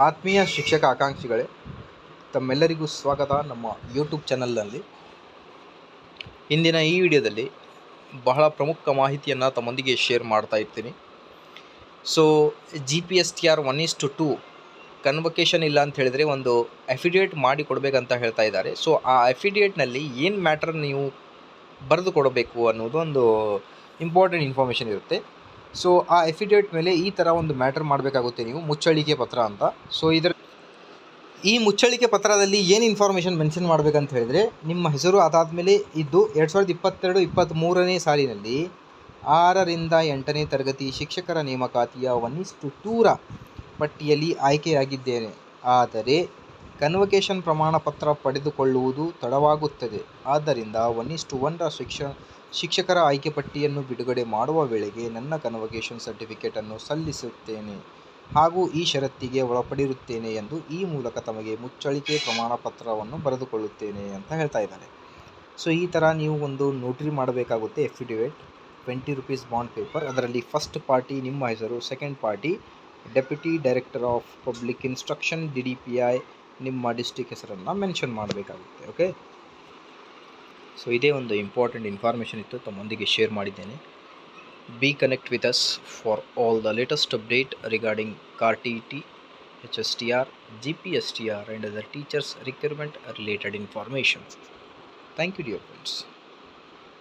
ಆತ್ಮೀಯ ಶಿಕ್ಷಕ ಆಕಾಂಕ್ಷಿಗಳೇ, ತಮ್ಮೆಲ್ಲರಿಗೂ ಸ್ವಾಗತ ನಮ್ಮ ಯೂಟ್ಯೂಬ್ ಚಾನಲ್ನಲ್ಲಿ. ಇಂದಿನ ಈ ವಿಡಿಯೋದಲ್ಲಿ ಬಹಳ ಪ್ರಮುಖ ಮಾಹಿತಿಯನ್ನು ತಮ್ಮೊಂದಿಗೆ ಶೇರ್ ಮಾಡ್ತಾ ಇರ್ತೀನಿ. ಸೊ GPSTR 1:2 ಕನ್ವೊಕೇಷನ್ ಇಲ್ಲ ಅಂತ ಹೇಳಿದರೆ ಒಂದು ಅಫಿಡೇವಿಟ್ ಮಾಡಿ ಕೊಡಬೇಕಂತ ಹೇಳ್ತಾ ಇದ್ದಾರೆ. ಸೊ ಆ ಅಫಿಡೇವಿಟ್ನಲ್ಲಿ ಏನು ಮ್ಯಾಟ್ರ್ ನೀವು ಬರೆದು ಕೊಡಬೇಕು ಅನ್ನೋದು ಒಂದು ಇಂಪಾರ್ಟೆಂಟ್ ಇನ್ಫಾರ್ಮೇಷನ್ ಇರುತ್ತೆ. ಸೊ ಆ ಅಫಿಡೇವಿಟ್ ಮೇಲೆ ಈ ಥರ ಒಂದು ಮ್ಯಾಟ್ರ್ ಮಾಡಬೇಕಾಗುತ್ತೆ ನೀವು, ಮುಚ್ಚಳಿಕೆ ಪತ್ರ ಅಂತ. ಸೊ ಈ ಮುಚ್ಚಳಿಕೆ ಪತ್ರದಲ್ಲಿ ಏನು ಇನ್ಫಾರ್ಮೇಷನ್ ಮೆನ್ಷನ್ ಮಾಡಬೇಕಂತ ಹೇಳಿದರೆ, ನಿಮ್ಮ ಹೆಸರು ಅದಾದಮೇಲೆ ಇದ್ದು 2022-23ನೇ ಸಾಲಿನಲ್ಲಿ 6ರಿಂದ 8ನೇ ತರಗತಿ ಶಿಕ್ಷಕರ ನೇಮಕಾತಿಯ 1:2ರ ಪಟ್ಟಿಯಲ್ಲಿ ಆಯ್ಕೆಯಾಗಿದ್ದೇನೆ. ಆದರೆ ಕನ್ವೊಕೇಷನ್ ಪ್ರಮಾಣ ಪತ್ರ ಪಡೆದುಕೊಳ್ಳುವುದು ತಡವಾಗುತ್ತದೆ. ಆದ್ದರಿಂದ 1:1ರ ಶಿಕ್ಷಕರ ಆಯ್ಕೆ ಪಟ್ಟಿಯನ್ನು ಬಿಡುಗಡೆ ಮಾಡುವ ವೇಳೆಗೆ ನನ್ನ ಕನ್ವೊಕೇಷನ್ ಸರ್ಟಿಫಿಕೇಟನ್ನು ಸಲ್ಲಿಸುತ್ತೇನೆ ಹಾಗೂ ಈ ಷರತ್ತಿಗೆ ಒಳಪಡಿರುತ್ತೇನೆ ಎಂದು ಈ ಮೂಲಕ ತಮಗೆ ಮುಚ್ಚಳಿಕೆ ಪ್ರಮಾಣ ಪತ್ರವನ್ನು ಬರೆದುಕೊಳ್ಳುತ್ತೇನೆ ಅಂತ ಹೇಳ್ತಾ ಇದ್ದಾರೆ. ಸೊ ಈ ಥರ ನೀವು ಒಂದು ನೋಟ್ರಿ ಮಾಡಬೇಕಾಗುತ್ತೆ. Affidavit ₹20 bond paper. ಅದರಲ್ಲಿ ಫಸ್ಟ್ ಪಾರ್ಟಿ ನಿಮ್ಮ ಹೆಸರು, second party deputy director of public instruction DDPI ನಿಮ್ಮ ಡಿಸ್ಟಿಕ್ ಹೆಸರನ್ನು ಮೆನ್ಷನ್ ಮಾಡಬೇಕಾಗುತ್ತೆ. ಓಕೆ, ಸೊ ಇದೇ ಒಂದು ಇಂಪಾರ್ಟೆಂಟ್ ಇನ್ಫಾರ್ಮೇಷನ್ ಇತ್ತು, ತಮ್ಮೊಂದಿಗೆ ಶೇರ್ ಮಾಡಿದ್ದೇನೆ. Be connect with us for all the latest update regarding CAR-TET, HSTR, GPSTR and other teachers recruitment related information. Thank you dear friends.